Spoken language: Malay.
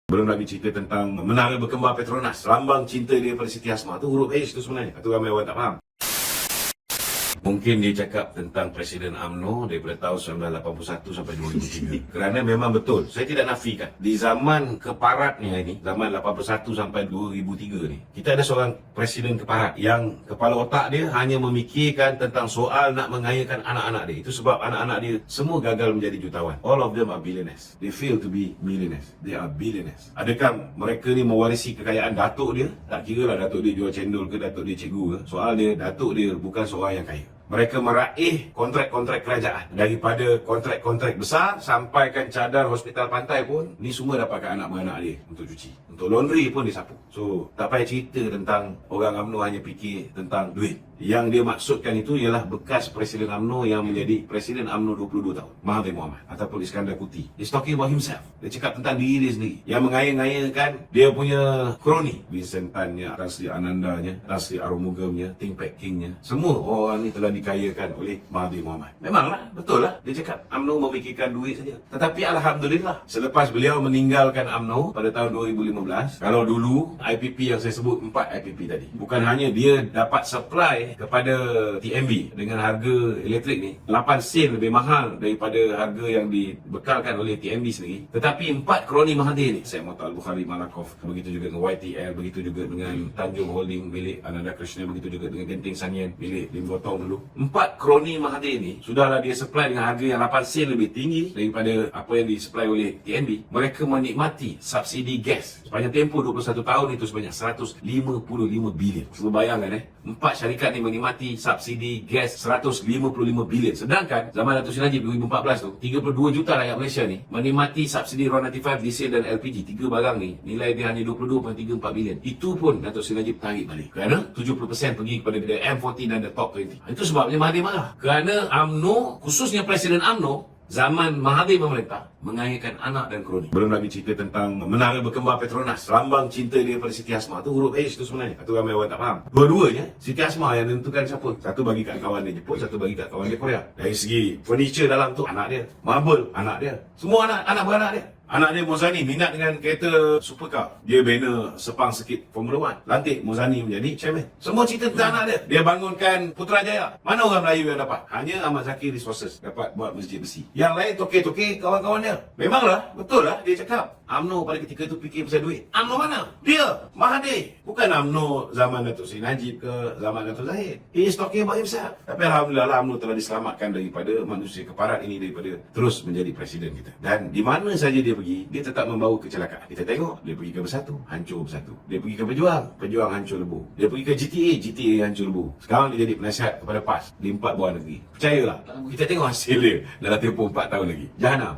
Belum lagi cerita tentang menara berkembar Petronas. Lambang cinta dia pada Siti Hasmah tu huruf H tu sebenarnya. Itu ramai orang tak faham. Mungkin dia cakap tentang Presiden UMNO daripada tahun 1981 sampai 2003. Kerana memang betul, saya tidak nafikan. Di zaman keparatnya ini, zaman 81 sampai 2003 ni, kita ada seorang Presiden keparat yang kepala otak dia hanya memikirkan tentang soal nak mengayakan anak-anak dia. Itu sebab anak-anak dia semua gagal menjadi jutawan. All of them are billionaires. They fail to be millionaires. They are billionaires. Adakah mereka ni mewarisi kekayaan datuk dia? Tak kira lah datuk dia jual cendol ke, datuk dia cikgu ke. Soal dia, datuk dia bukan seorang yang kaya. Mereka meraih kontrak-kontrak kerajaan. Daripada kontrak-kontrak besar sampaikan cadar hospital pantai pun, ni semua dapatkan anak-anak dia untuk cuci. Untuk laundry pun dia sapu. So, tak payah cerita tentang orang UMNO hanya fikir tentang duit. Yang dia maksudkan itu ialah bekas Presiden UMNO yang menjadi Presiden UMNO 22 tahun, Mahathir Mohamad ataupun Iskandar Kuti. He's talking about himself. Dia cakap tentang diri dia sendiri. Yang mengaya-ngayakan dia punya kroni. Vincent Tan-nya, Tan Sri Ananda-nya, Tan Sri Arumugamnya, Ting Pak King-nya. Semua orang ni telah dikayakan oleh Mahathir Mohamad. Memanglah, betul lah. Dia cakap UMNO memikirkan duit saja. Tetapi Alhamdulillah, selepas beliau meninggalkan UMNO pada tahun 2015, kalau dulu IPP yang saya sebut 4 IPP tadi, bukan hanya dia dapat supply kepada TMB dengan harga elektrik ni 8 sen lebih mahal daripada harga yang dibekalkan oleh TMB sendiri, tetapi 4 kroni Mahathir ni, Syed Mohtar Al-Bukhari Malakov, begitu juga dengan YTL, begitu juga dengan Tanjung Holding milik Ananda Krishna, begitu juga dengan Genting Sanian milik Lim Gotong dulu. 4 kroni Mahathir ni sudahlah dia supply dengan harga yang 8 sen lebih tinggi daripada apa yang disupply oleh TNB. Mereka menikmati subsidi gas sepanjang tempoh 21 tahun itu sebanyak 155 bilion. Cuba bayangkan 4 syarikat ni menikmati subsidi gas 155 bilion. Sedangkan zaman Datuk Seri Najib 2014 tu 32 juta rakyat Malaysia ni menikmati subsidi RON95, diesel dan LPG. 3 barang ni nilai dia hanya 22.34 bilion. Itu pun Datuk Seri Najib tarik balik. Kerana 70% pergi kepada the M40 dan the top 20. Itu sebabnya Mahathir marah. Kerana UMNO, khususnya Presiden UMNO zaman Mahathir memerintah, mengayakan anak dan kroni. Belum lagi cerita tentang menara berkembar Petronas. Lambang cinta dia pada Siti Hasmah tu huruf H tu sebenarnya. Itu ramai orang tak faham. Dua-duanya Siti Hasmah yang menentukan siapa. Satu bagi kat kawan dia Jepun, satu bagi kat kawan dia Korea. Dari segi furniture dalam tu, anak dia. Marble, anak dia. Semua anak beranak dia. Anak dia Mozani minat dengan kereta supercar. Dia bina Sepang Circuit Formula 1. Lantik Mozani menjadi chairman. Semua cerita tentang anak dia. Dia bangunkan Putrajaya. Mana orang Melayu yang dapat? Hanya Ahmad Zakir Resources dapat buat masjid besi. Yang lain toke-toke kawan-kawan dia. Memanglah, betul lah dia cakap. UMNO pada ketika itu fikir pasal duit. UMNO mana? Dia, Mahathir. Bukan UMNO zaman Datuk Seri Najib ke zaman Datuk Zahid. He is talking about himself. Tapi Alhamdulillah UMNO telah diselamatkan daripada manusia keparat ini, daripada terus menjadi presiden kita. Dan di mana saja dia pergi, dia tetap membawa kecelakaan. Kita tengok, dia pergi ke Bersatu, hancur Bersatu. Dia pergi ke Pejuang hancur lebu. Dia pergi ke GTA hancur lebu. Sekarang dia jadi penasihat kepada PAS di 4 buah negeri. Percayalah, kita tengok hasil dia dalam tempoh 4 tahun lagi. Jahanam.